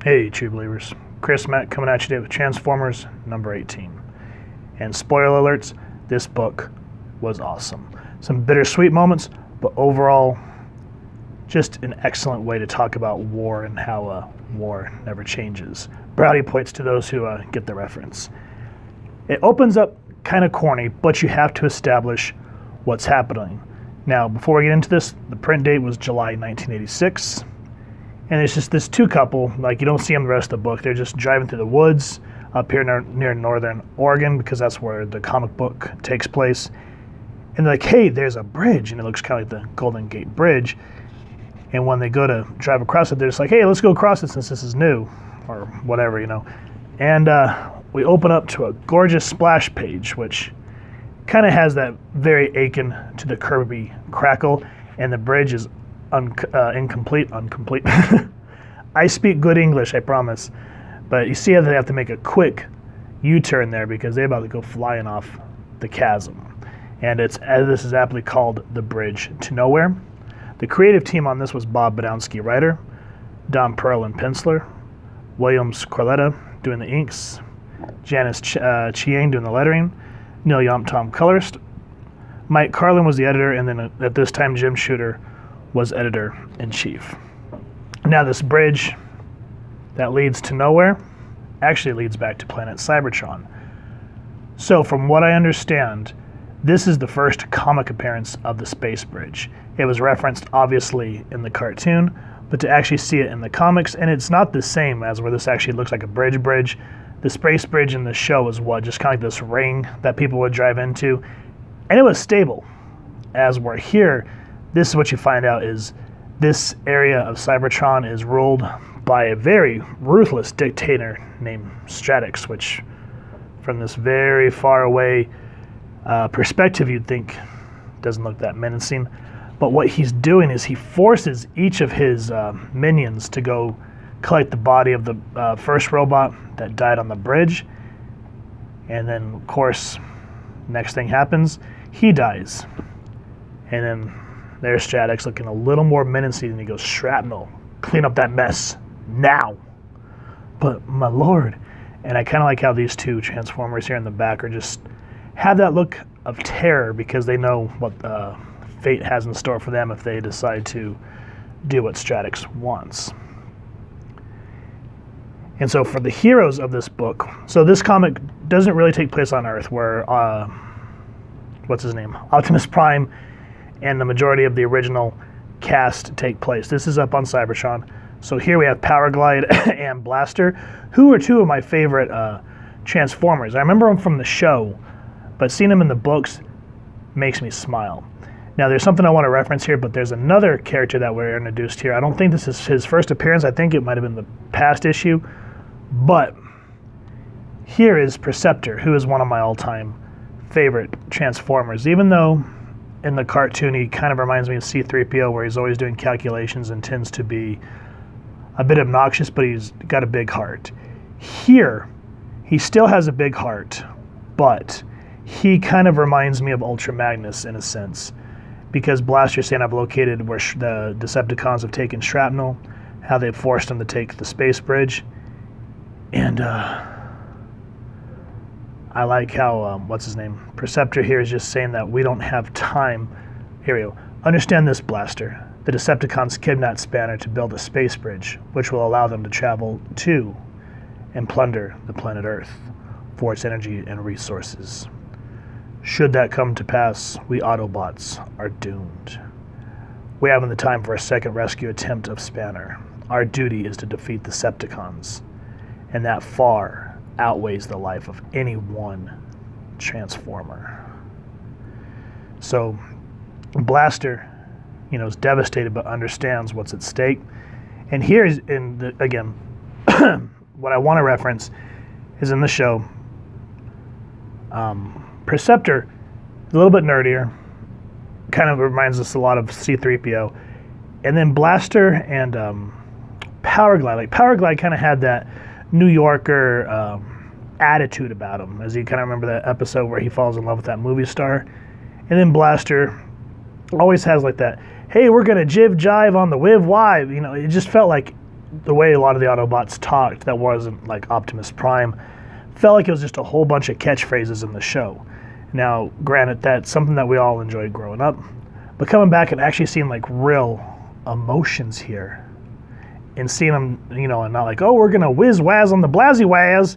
Hey, true believers. Chris Mack coming at you today with Transformers number 18. And spoiler alerts, this book was awesome. Some bittersweet moments, but overall, just an excellent way to talk about war and how war never changes. Brownie points to those who get the reference. It opens up kind of corny, but you have to establish what's happening. Now, before we get into this, the print date was July 1986. And it's just this two couple, like you don't see them the rest of the book. They're just driving through the woods up here near northern Oregon because that's where the comic book takes place. And they're like, hey, there's a bridge. And it looks kind of like the Golden Gate Bridge. And when they go to drive across it, they're just like, hey, let's go across it since this is new or whatever, And we open up to a gorgeous splash page, which kind of has that very akin to the Kirby crackle. And the bridge is incomplete. I speak good English, I promise. But you see how they have to make a quick U-turn there because they're about to go flying off the chasm. And this is aptly called The Bridge to Nowhere. The creative team on this was Bob Badowski, writer, Don Perlin, penciler, Williams Corletta doing the inks, Janice Chiang doing the lettering, Neil Yomtom colorist, Mike Carlin was the editor, and then at this time Jim Shooter was editor-in-chief. Now this bridge that leads to nowhere actually leads back to planet Cybertron. So from what I understand, this is the first comic appearance of the space bridge. It was referenced obviously in the cartoon, but to actually see it in the comics, and it's not the same as where this actually looks like a bridge. The space bridge in the show was just kind of like this ring that people would drive into, and it was stable. As we're here, this is what you find out is this area of Cybertron is ruled by a very ruthless dictator named Stratix, which from this very far away perspective you'd think doesn't look that menacing. But what he's doing is he forces each of his minions to go collect the body of the first robot that died on the bridge. And then, of course, next thing happens, he dies. And then there's Stratix looking a little more menacing, and he goes, Shrapnel, clean up that mess, now. But my lord, and I kind of like how these two Transformers here in the back are just have that look of terror because they know what fate has in store for them if they decide to do what Stratix wants. And so for the heroes of this book, so this comic doesn't really take place on Earth where, what's his name, Optimus Prime and the majority of the original cast take place. This is up on Cybertron. So here we have Powerglide and Blaster, who are two of my favorite Transformers. I remember them from the show, but seeing them in the books makes me smile. Now there's something I want to reference here, but there's another character that we're introduced here. I don't think this is his first appearance. I think it might have been the past issue, but here is Preceptor, who is one of my all-time favorite Transformers, even though in the cartoon he kind of reminds me of C-3PO, where he's always doing calculations and tends to be a bit obnoxious, but he's got a big heart. Here, he still has a big heart, but he kind of reminds me of Ultra Magnus in a sense, because Blaster's saying I've located where the Decepticons have taken Shrapnel, how they've forced him to take the space bridge, and I like how, what's his name? Preceptor here is just saying that we don't have time. Here we go. Understand this, Blaster. The Decepticons kidnapped Spanner to build a space bridge, which will allow them to travel to and plunder the planet Earth for its energy and resources. Should that come to pass, we Autobots are doomed. We haven't the time for a second rescue attempt of Spanner. Our duty is to defeat the Decepticons, and that far outweighs the life of any one Transformer. So Blaster, is devastated but understands what's at stake. And here is again, what I want to reference is in the show, Preceptor is a little bit nerdier, kind of reminds us a lot of C-3PO. And then Blaster and Powerglide, Powerglide kind of had that New Yorker attitude about him, as you kind of remember that episode where he falls in love with that movie star. And then Blaster always has like that, hey, we're going to jive on the wiv wive. It just felt like the way a lot of the Autobots talked that wasn't like Optimus Prime felt like it was just a whole bunch of catchphrases in the show. Now, granted, that's something that we all enjoyed growing up, but coming back and actually seeing like real emotions here and seeing them, and not like, oh, we're going to whiz-waz on the blazzy-waz.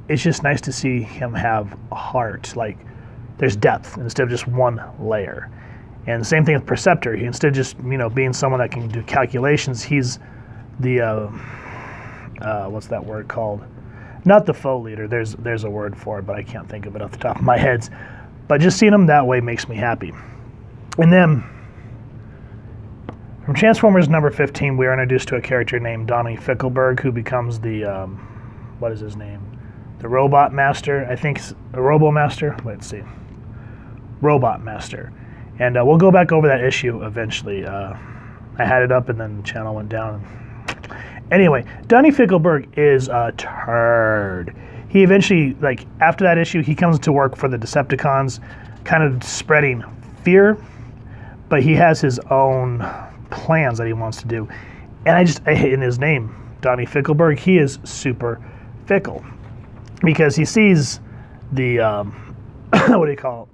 It's just nice to see him have a heart. Like, there's depth instead of just one layer. And the same thing with Preceptor. Instead of just, being someone that can do calculations, he's the, what's that word called? Not the faux leader. There's a word for it, but I can't think of it off the top of my head. But just seeing him that way makes me happy. And then, from Transformers number 15, we are introduced to a character named Donnie Fickelberg, who becomes the, what is his name? The Robot Master. I think it's a Robo Master. Let's see. Robot Master. And we'll go back over that issue eventually. I had it up and then the channel went down. Anyway, Donnie Fickelberg is a turd. He eventually, after that issue, he comes to work for the Decepticons, kind of spreading fear, but he has his own plans that he wants to do. And in his name, Donnie Fickelberg, he is super fickle because he sees the, what do you call it?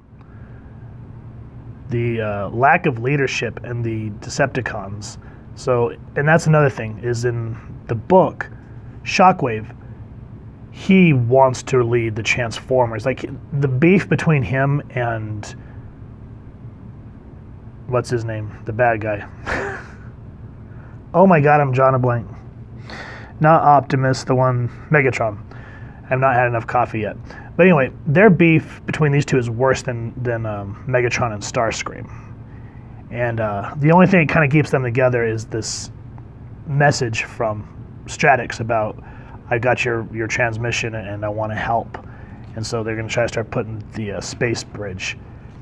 The lack of leadership in the Decepticons. So, and that's another thing, is in the book, Shockwave, he wants to lead the Transformers. Like, the beef between him and, what's his name? The bad guy. Oh my god, I'm drawing a blank. Not Optimus, the one, Megatron. I've not had enough coffee yet. But anyway, their beef between these two is worse than Megatron and Starscream. And the only thing that kind of keeps them together is this message from Stratix about, I got your transmission and I want to help. And so they're going to try to start putting the space bridge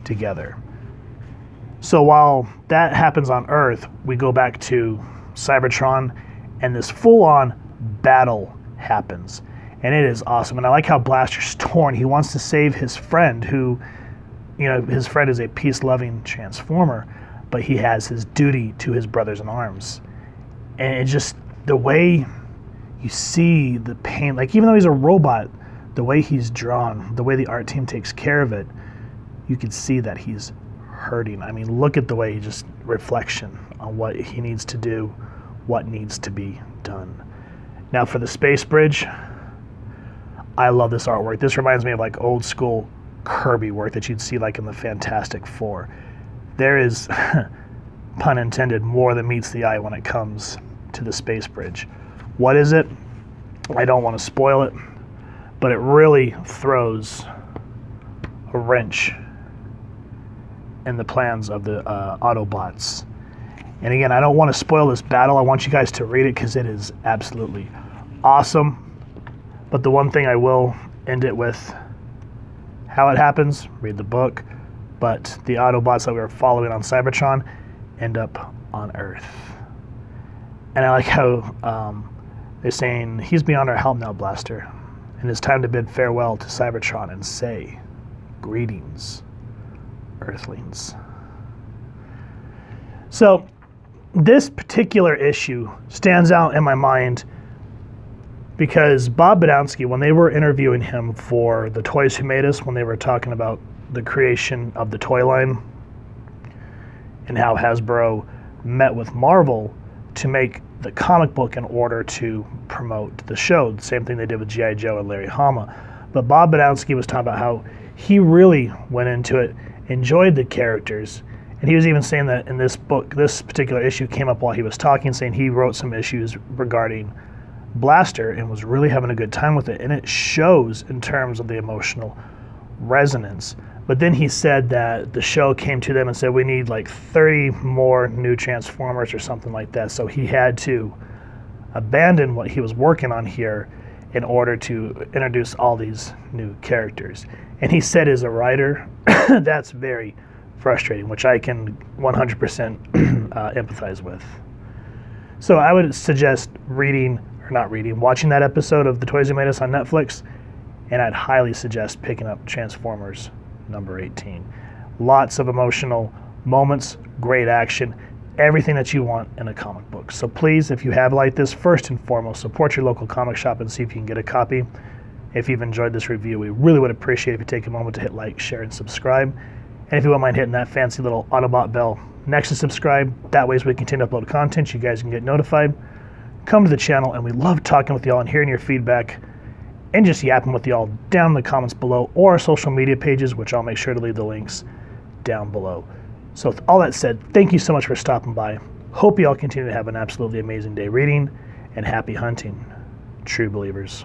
together. So while that happens on Earth, we go back to Cybertron and this full-on battle happens. And it is awesome. And I like how Blaster's torn. He wants to save his friend who, his friend is a peace-loving Transformer, but he has his duty to his brothers in arms. And it's just the way you see the pain, like even though he's a robot, the way he's drawn, the way the art team takes care of it, you can see that he's hurting. I mean, look at the way just reflection on what he needs to do, what needs to be done. Now for the space bridge, I love this artwork. This reminds me of like old school Kirby work that you'd see like in the Fantastic Four. There is, pun intended, more than meets the eye when it comes to the space bridge. What is it? I don't want to spoil it, but it really throws a wrench in the plans of the Autobots. And again, I don't want to spoil this battle. I want you guys to read it because it is absolutely awesome. But the one thing I will end it with, how it happens, read the book, but the Autobots that we were following on Cybertron end up on Earth. And I like how they're saying, he's beyond our help now, Blaster, and it's time to bid farewell to Cybertron and say, greetings, Earthlings. So this particular issue stands out in my mind because Bob Badowski, when they were interviewing him for The Toys Who Made Us, when they were talking about the creation of the toy line and how Hasbro met with Marvel to make the comic book in order to promote the show. The same thing they did with G.I. Joe and Larry Hama. But Bob Badowski was talking about how he really went into it, enjoyed the characters, and he was even saying that in this book, this particular issue came up while he was talking, saying he wrote some issues regarding Blaster and was really having a good time with it, and it shows in terms of the emotional resonance. But then he said that the show came to them and said, we need like 30 more new Transformers or something like that, so he had to abandon what he was working on here in order to introduce all these new characters. And he said as a writer, that's very frustrating, which I can 100% empathize with. So I would suggest watching that episode of The Toys Who Made Us on Netflix, and I'd highly suggest picking up Transformers number 18. Lots of emotional moments, great action. everything that you want in a comic book. So please, if you have liked this, first and foremost, support your local comic shop and see if you can get a copy. If you've enjoyed this review, we really would appreciate if you take a moment to hit like, share, and subscribe. And if you wouldn't mind hitting that fancy little Autobot bell next to subscribe, that way as we continue to upload content, you guys can get notified. Come to the channel, and we love talking with y'all and hearing your feedback and just yapping with y'all down in the comments below or our social media pages, which I'll make sure to leave the links down below. So with all that said, thank you so much for stopping by. Hope you all continue to have an absolutely amazing day reading, and happy hunting, true believers.